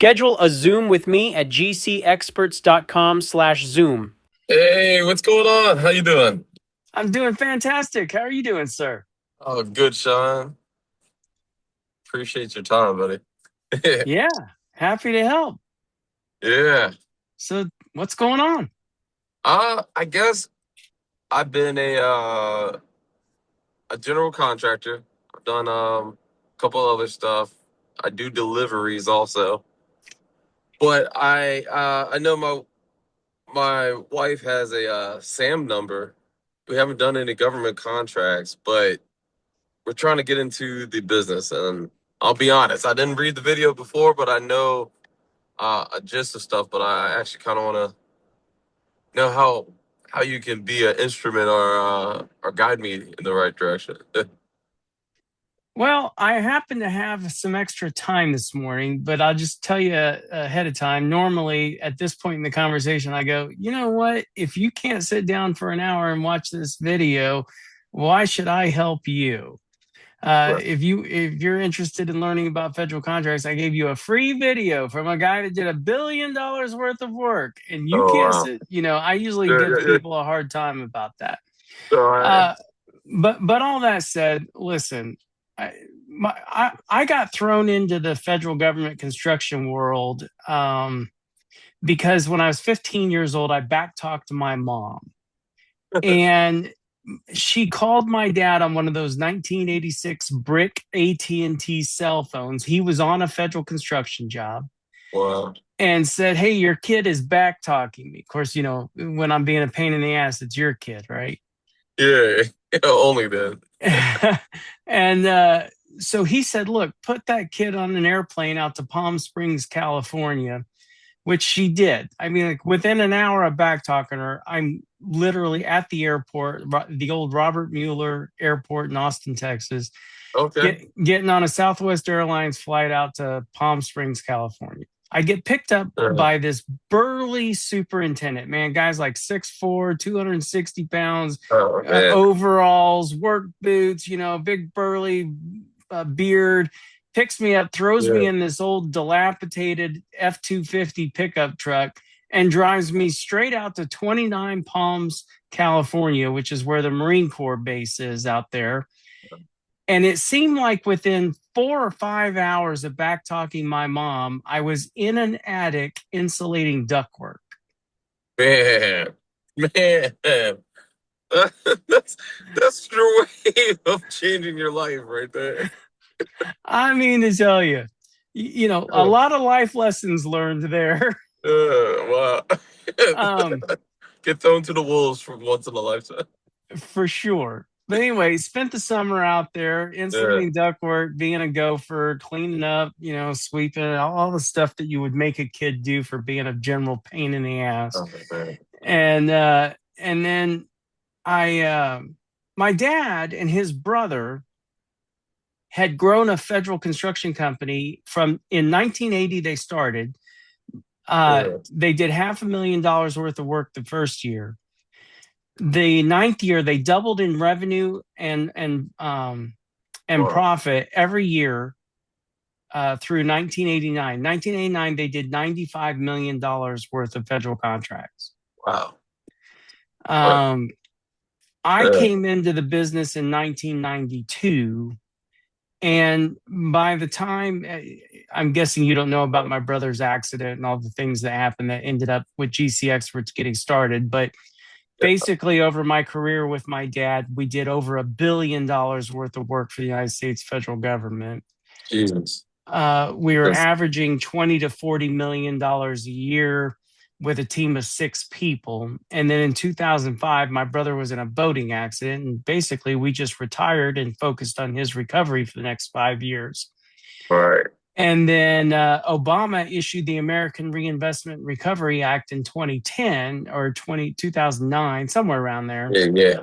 Schedule a Zoom with me at GCExperts.com/Zoom. Hey, what's going on? How you doing? I'm doing fantastic. How are you doing, sir? Oh, good, Sean. Appreciate your time, buddy. Yeah, happy to help. Yeah. So, what's going on? I guess I've been a general contractor. I've done a couple other stuff. I do deliveries also. But I know my wife has a SAM number. We haven't done any government contracts, but we're trying to get into the business. And I'll be honest, I didn't read the video before, but I know a gist of stuff. But I actually kind of want to know how you can be an instrument or guide me in the right direction. Well, I happen to have some extra time this morning, but I'll just tell you ahead of time. Normally, at this point in the conversation, I go, you know what? If you can't sit down for an hour and watch this video, why should I help you? Right. If you're interested in learning about federal contracts, I gave you a free video from a guy that did $1 billion worth of work, and you Oh can't wow. sit. I usually Yeah, give yeah, yeah. people a hard time about that. So Uh, but all that said, listen, I got thrown into the federal government construction world because when I was 15 years old, I backtalked my mom, and she called my dad on one of those 1986 brick AT&T cell phones. He was on a federal construction job wow. and said, "Hey, your kid is back talking me." Of course, when I'm being a pain in the ass, it's your kid, right? Yeah, yeah, only then. And so he said, "Look, put that kid on an airplane out to Palm Springs, California," which she did. I mean, like within an hour of back talking her, I'm literally at the airport, the old Robert Mueller Airport in Austin, Texas, Okay. getting on a Southwest Airlines flight out to Palm Springs, California. I get picked up by this burly superintendent, man, guys like 6'4", 260 pounds, Oh man. overalls, work boots, big burly beard, picks me up, throws me Yeah. in this old dilapidated F-250 pickup truck, and drives me straight out to 29 Palms, California, which is where the Marine Corps base is out there. And it seemed like within 4 or 5 hours of back talking my mom, I was in an attic insulating ductwork. Man, man, that's that's your way of changing your life right there. I mean, to tell you, a lot of life lessons learned there. Wow. um, Get thrown to the wolves for once in a lifetime. for sure. But anyway, spent the summer out there Yeah. insulating ductwork, being a gopher, cleaning up, sweeping, all the stuff that you would make a kid do for being a general pain in the ass. Oh, man. And then my dad and his brother had grown a federal construction company in 1980. They started. Yeah. They did $500,000 worth of work the first year. The ninth year, they doubled in revenue and Wow. profit every year through 1989. 1989, they did $95 million worth of federal contracts. Wow. Right. Um, I Yeah. came into the business in 1992. And by the time, I'm guessing you don't know about my brother's accident and all the things that happened that ended up with GCExperts getting started. But basically, over my career with my dad, we did over $1 billion worth of work for the United States federal government. Jesus. We were That's, averaging $20 to $40 million a year with a team of 6 people. And then in 2005, my brother was in a boating accident. And basically, we just retired and focused on his recovery for the next 5 years. right. And then Obama issued the American Reinvestment Recovery Act in 2010 or 2009, somewhere around there. Yeah, yeah.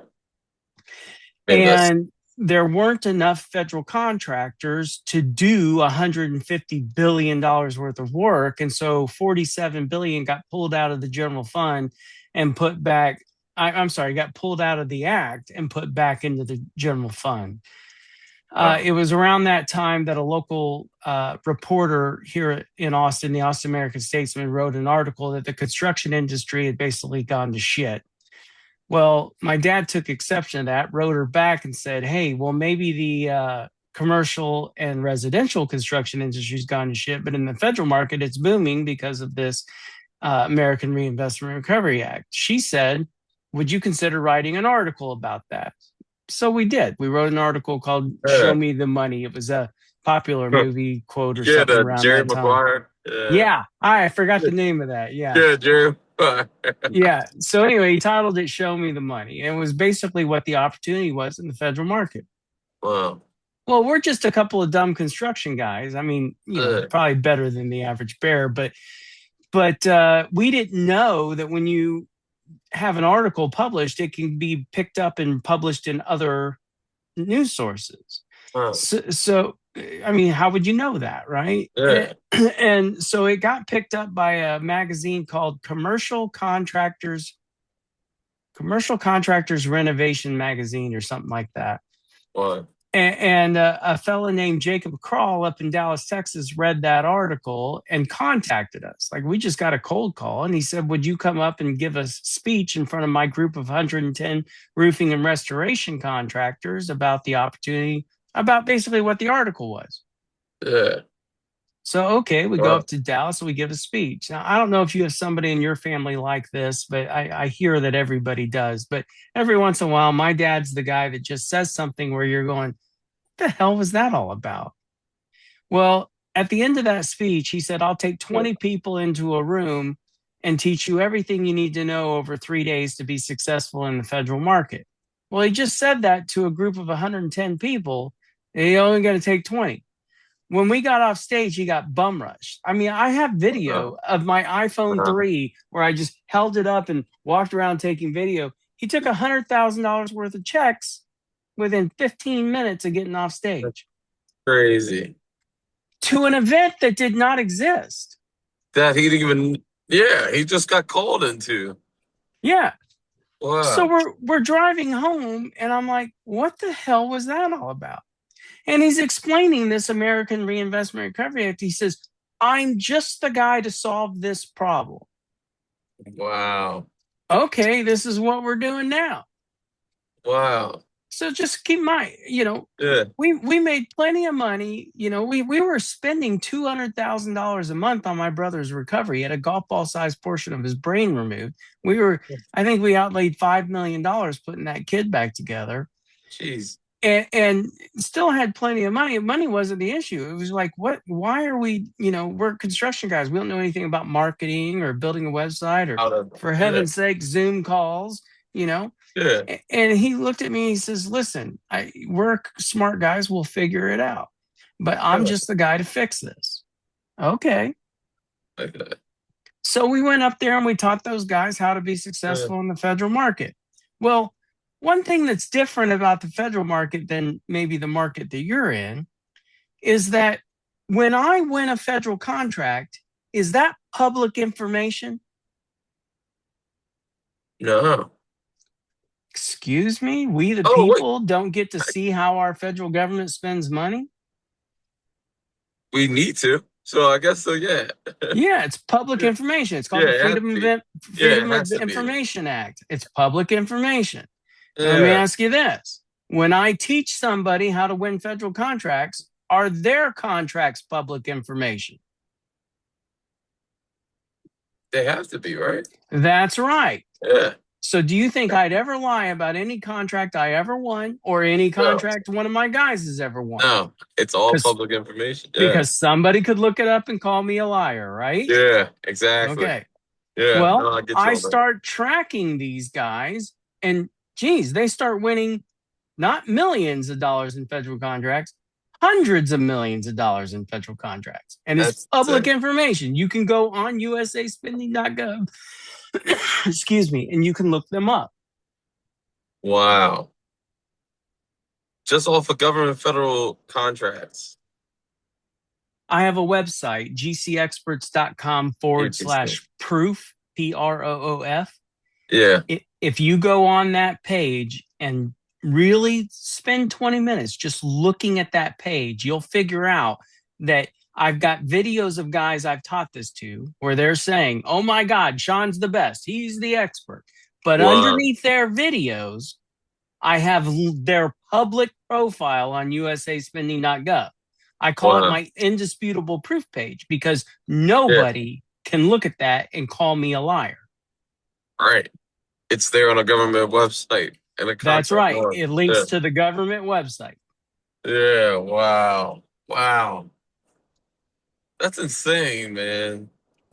Man, that's And there weren't enough federal contractors to do $150 billion worth of work. And so $47 billion got pulled out of the general fund and put back. I'm sorry, got pulled out of the act and put back into the general fund. It was around that time that a local reporter here in Austin, the Austin American Statesman, wrote an article that the construction industry had basically gone to shit. Well, my dad took exception to that, wrote her back and said, hey, well, maybe the commercial and residential construction industry's gone to shit, but in the federal market, it's booming because of this American Reinvestment and Recovery Act. She said, would you consider writing an article about that? So we did. We wrote an article called Show Yeah. Me the Money. It was a popular movie quote or Yeah, something the around Jerry that time. Maguire. Yeah. Yeah, I forgot the name of that. Yeah. Yeah, Jerry Maguire. Yeah. So anyway, he titled it Show Me the Money. And it was basically what the opportunity was in the federal market. Wow. Well, we're just a couple of dumb construction guys. I mean, probably better than the average bear, but we didn't know that when you have an article published, it can be picked up and published in other news sources. Wow. So I mean, how would you know that, right? Yeah. And so it got picked up by a magazine called Commercial Contractors Renovation Magazine or something like that. Wow. And a fellow named Jacob Kroll up in Dallas, Texas, read that article and contacted us. Like, we just got a cold call. And he said, would you come up and give a speech in front of my group of 110 roofing and restoration contractors about the opportunity, about basically what the article was? Yeah. So, okay, we go up to Dallas and we give a speech. Now, I don't know if you have somebody in your family like this, but I hear that everybody does. But every once in a while, my dad's the guy that just says something where you're going, what the hell was that all about? Well, at the end of that speech, he said, I'll take 20 people into a room and teach you everything you need to know over 3 days to be successful in the federal market. Well, he just said that to a group of 110 people, and he only got to take 20. When we got off stage, he got bum rushed. I mean, I have video of my iPhone 3 where I just held it up and walked around taking video. He took $100,000 worth of checks within 15 minutes of getting off stage. Crazy. To an event that did not exist. That he didn't even, he just got called into. Yeah. Wow. So we're driving home and I'm like, what the hell was that all about? And he's explaining this American Reinvestment Recovery Act. He says, I'm just the guy to solve this problem. Wow. Okay, this is what we're doing now. Wow. So just keep in mind, we made plenty of money. We were spending $200,000 a month on my brother's recovery. He had a golf ball sized portion of his brain removed. I think we outlaid $5 million putting that kid back together. Jeez. And still had plenty of money. Money wasn't the issue. It was like, why are we, we're construction guys. We don't know anything about marketing or building a website or, for heaven's sake, Zoom calls, Yeah. And he looked at me and he says, listen, we're smart guys. We'll figure it out. But I'm just the guy to fix this. Okay. So we went up there and we taught those guys how to be successful in the federal market. Well, one thing that's different about the federal market than maybe the market that you're in is that when I win a federal contract, is that public information? No. Excuse me? We the people don't get to see how our federal government spends money? We need to. So I guess so, yeah. Yeah, it's public information. It's called the Freedom of Information Act. It's public information. Let me ask you this. When I teach somebody how to win federal contracts, are their contracts public information? They have to be, right? That's right. Yeah. So do you think I'd ever lie about any contract I ever won or any contract one of my guys has ever won? No, it's all public information. Yeah. Because somebody could look it up and call me a liar, right? Yeah, exactly. Okay. Yeah. Well, I start tracking these guys and geez, they start winning not millions of dollars in federal contracts, hundreds of millions of dollars in federal contracts. And it's public information. You can go on usaspending.gov, excuse me, and you can look them up. Wow. Just off of government federal contracts. I have a website, GCExperts.com/proof, PROOF. Yeah. If you go on that page and really spend 20 minutes just looking at that page. You'll figure out that I've got videos of guys I've taught this to where they're saying, oh my God, Sean's the best. He's the expert. But Wow. underneath their videos, I have their public profile on usaspending.gov. I call it Wow. my indisputable proof page because Yeah. nobody can look at that and call me a liar. Right. It's there on a government website and a That's contract right. law. It Yeah. links to the government website. Yeah. Wow. Wow. That's insane, man.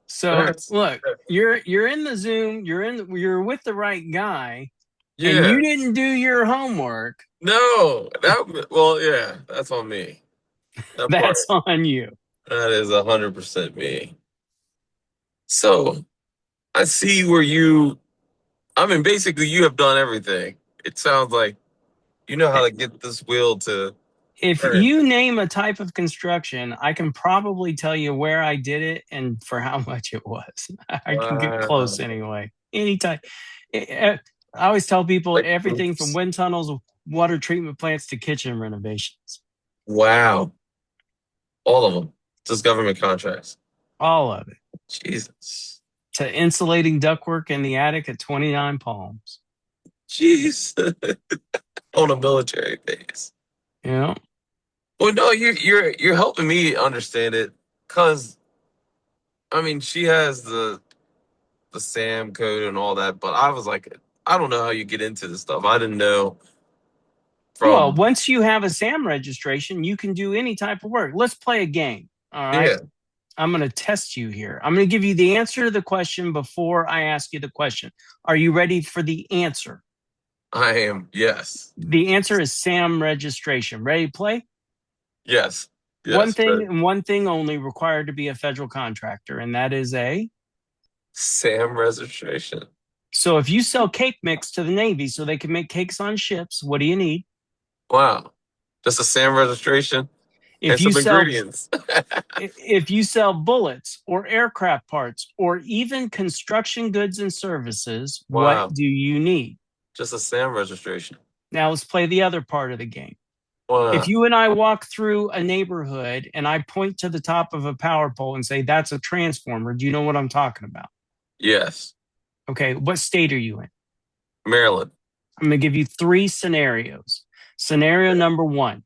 So That's look, you're in the Zoom, you're with the right guy, and yeah. you didn't do your homework. No. That well, yeah, that's on me. That part. That's on you. That is 100% me. So I see where I mean, basically you have done everything. It sounds like you know how to get this wheel to If turn. you name a type of construction, I can probably tell you where I did it and for how much it was. I can get close Wow. anyway. Anytime. I always tell people Like, everything from oops. wind tunnels, water treatment plants to kitchen renovations. Wow. All of them. Just government contracts. All of it. Jesus. To insulating ductwork in the attic at 29 Palms. Jeez. On a military base. You know, Well, no, you're helping me understand it, cause I mean she has the SAM code and all that, but I was like, I don't know how you get into this stuff. I didn't know well, from once you have a SAM registration, you can do any type of work. Let's play a game. All right. yeah. I'm going to test you here. I'm going to give you the answer to the question before I ask you the question. Are you ready for the answer? I am. Yes. The answer is SAM registration. Ready to play? Yes. One Yes. thing But and one thing only required to be a federal contractor, and that is a. SAM registration. So if you sell cake mix to the Navy so they can make cakes on ships, what do you need? Wow. Just a SAM registration and If you some sell ingredients. if you sell bullets or aircraft parts or even construction goods and services, what Wow. do you need? Just a SAM registration. Now let's play the other part of the game. If Wow. you and I walk through a neighborhood and I point to the top of a power pole and say, that's a transformer, do you know what I'm talking about? Yes. Okay, what state are you in? Maryland. I'm going to give you three scenarios. Scenario number one,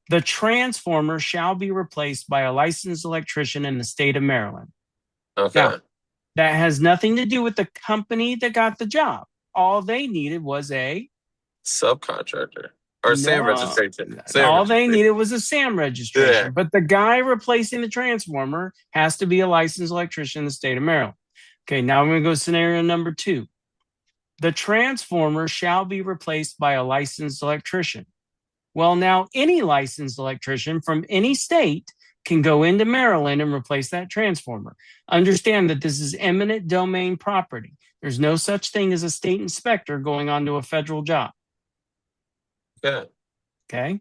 the transformer shall be replaced by a licensed electrician in the state of Maryland. Now, Okay. that has nothing to do with the company that got the job. All they needed was a Subcontractor. Or SAM no. registration. SAM All they registration. needed was a SAM Yeah. registration. But the guy replacing the transformer has to be a licensed electrician in the state of Maryland. Okay, now we're going to go to scenario number two. The transformer shall be replaced by a licensed electrician. Well, now any licensed electrician from any state can go into Maryland and replace that transformer. Understand that this is eminent domain property. There's no such thing as a state inspector going onto a federal job. Okay. Okay.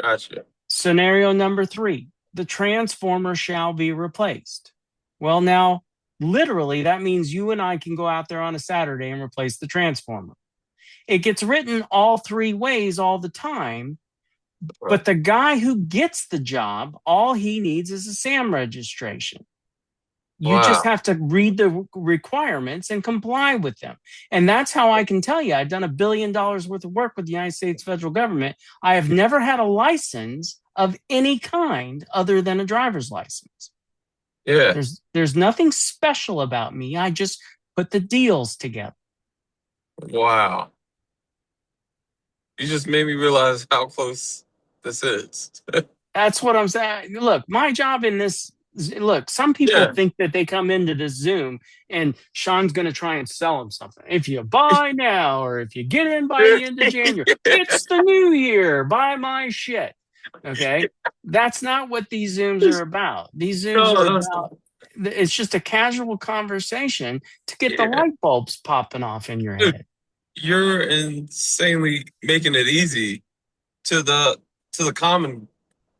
Gotcha. Scenario number three, the transformer shall be replaced. Well, now, literally, that means you and I can go out there on a Saturday and replace the transformer. It gets written all three ways all the time, Right. but the guy who gets the job, all he needs is a SAM registration. You just Wow. have to read the requirements and comply with them. And that's how I can tell you I've done $1 billion worth of work with the United States federal government. I have never had a license of any kind other than a driver's license. Yeah. There's nothing special about me. I just put the deals together. Wow. You just made me realize how close this is. That's what I'm saying. Look, my job in this look, some people Yeah. think that they come into this Zoom and Sean's going to try and sell them something. If you buy now or if you get in by the end of January, it's the new year. Buy my shit. Okay. That's not what these Zooms are about. These Zooms are No, about, it's just a casual conversation to get the yeah. light bulbs popping off in your Dude, head. you're insanely making it easy to the common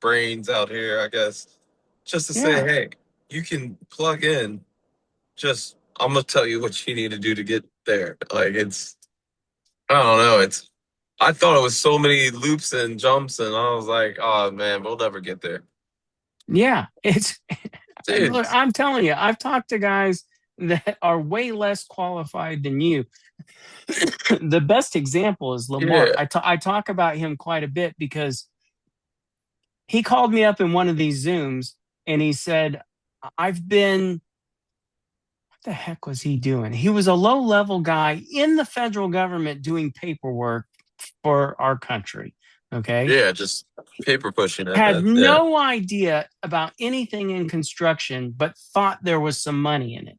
brains out here, I guess. Just to say, Yeah. hey, you can plug in. Just I'm gonna tell you what you need to do to get there. Like it's I don't know. I thought it was so many loops and jumps, and I was like, oh man, we'll never get there. Yeah, it's Dude, look, I'm telling you, I've talked to guys that are way less qualified than you. The best example is Lamar. yeah, I talk about him quite a bit because he called me up in one of these Zooms and he said, I've been, what the heck was he doing? He was a low level guy in the federal government doing paperwork for our country. Okay. yeah, just paper pushing at Had that. Yeah. no idea about anything in construction, but thought there was some money in it.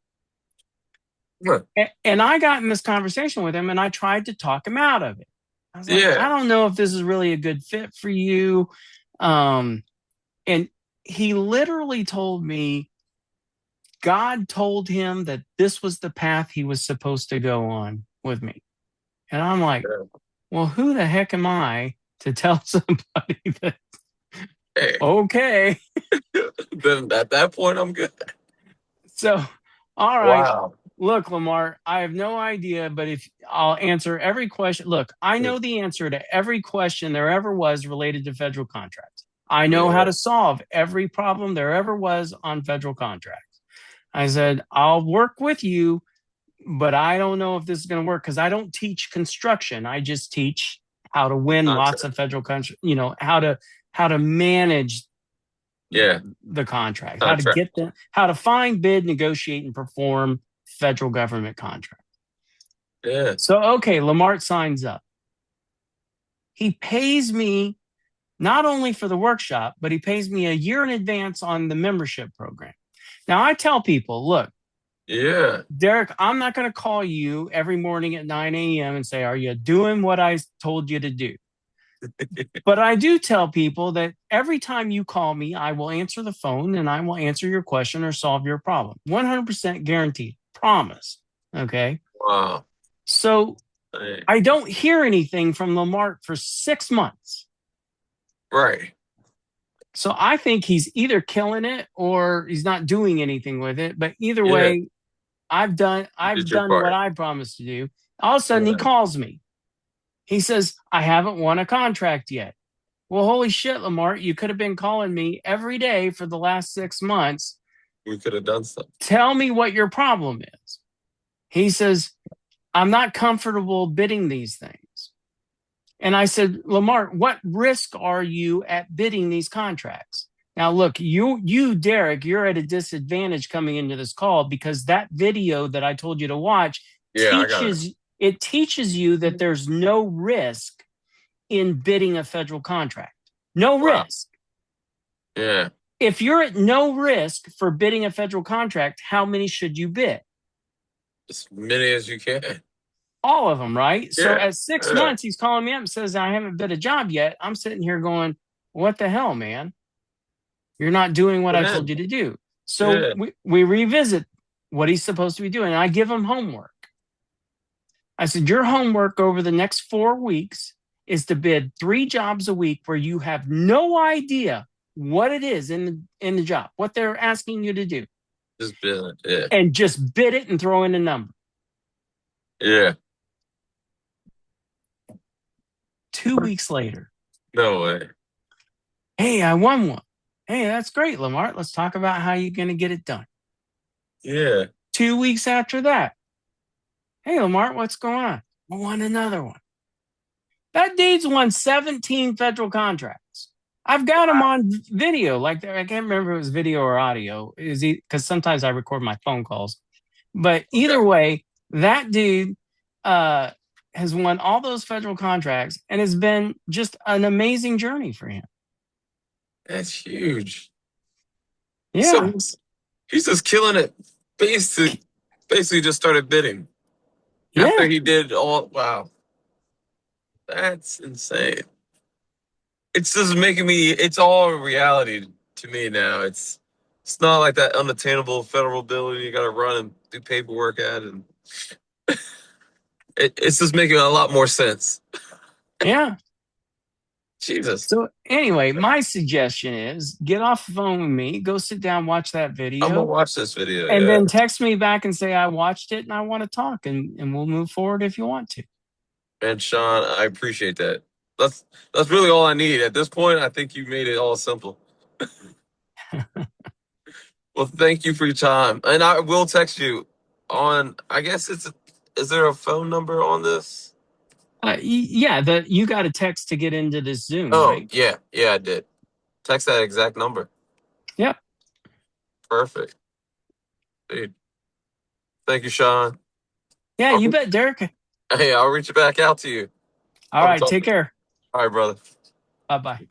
Huh. And I got in this conversation with him and I tried to talk him out of it. I was like, I Yeah, don't know if this is really a good fit for you. Um, and he literally told me God told him that this was the path he was supposed to go on with me. And I'm like, yeah. well, who the heck am I to tell somebody that, Hey, okay. then at that point, I'm good. So, all right. Wow. Look, Lamar, I have no idea, but if I'll answer every question, look, I know the answer to every question there ever was related to federal contracts. I know how Yeah, to solve every problem there ever was on federal contracts. I said, I'll work with you, but I don't know if this is going to work because I don't teach construction. I just teach how to win lots contract. of federal contracts, how to manage Yeah, the contract, how to get contract. them, how to find, bid, negotiate, and perform federal government contracts. Yeah, So, okay, Lamart signs up. He pays me not only for the workshop, but he pays me a year in advance on the membership program. Now, I tell people, look, yeah, Derek, I'm not going to call you every morning at 9 a.m. and say, are you doing what I told you to do? But I do tell people that every time you call me, I will answer the phone and I will answer your question or solve your problem. 100% guaranteed. Promise. Okay. wow. So Hey. I don't hear anything from Lamar for 6 months. Right. So I think he's either killing it or he's not doing anything with it. But either Yeah, way, you I've did your done what part. I promised to do. All of a sudden he Yeah, calls me. He says, I haven't won a contract yet. Well, holy shit, Lamar, you could have been calling me every day for the last 6 months. we could have done something. Tell me what your problem is. He says, I'm not comfortable bidding these things. And I said, Lamar, what risk are you at bidding these contracts? Now, look, Derek, you're at a disadvantage coming into this call because that video that I told you to watch Yeah, I got teaches you that there's no risk in bidding a federal contract. No wow. risk. Yeah, If you're at no risk for bidding a federal contract, how many should you bid? as many as you can. All of them, right? So Yeah, at six yeah, months, he's calling me up and says, I haven't bid a job yet. I'm sitting here going, what the hell, man? You're not doing what I told man. you to do. So Yeah, we revisit what he's supposed to be doing. And I give him homework. I said, your homework over the next 4 weeks is to bid 3 jobs a week where you have no idea what it is in the job, what they're asking you to do, just been yeah, and just bid it and throw in a number. yeah. 2 weeks later, No way. hey, I won one. Hey, that's great, Lamar. Let's talk about how you're going to get it done. Yeah, 2 weeks after that, hey, Lamar, what's going on? I won another one. That dude's won 17 federal contracts. I've got him on video. Like I can't remember if it was video or audio. Is he? Because sometimes I record my phone calls. But okay. either way, that dude uh, has won all those federal contracts, and it's been just an amazing journey for him. That's huge. So Yeah, he's just killing it. Basically, basically just started bidding after yeah, he did all. Wow, that's insane. It's just making me. It's all reality to me now. It's not like that unattainable federal building you got to run and do paperwork at, and it's just making a lot more sense. yeah. Jesus, So anyway, my suggestion is get off the phone with me, go sit down, watch that I'm gonna video, watch this video. and Yeah, then text me back and say I watched it and I want to talk, and we'll move forward if you want to. And Sean, I appreciate that. That's that's really all I need at this point. I think you made it all simple. Well, thank you for your time, and I will text you on. I guess it's. Is there a phone number on this? Yeah, you got a text to get into this Zoom, Oh, right? yeah, yeah, I did. Text that exact number. Yep. Perfect, dude. Thank you, Sean. Yeah, you I'll, bet, Derek. hey, I'll reach back out to you. All I'll right, talk. take care. All right, brother. Bye bye.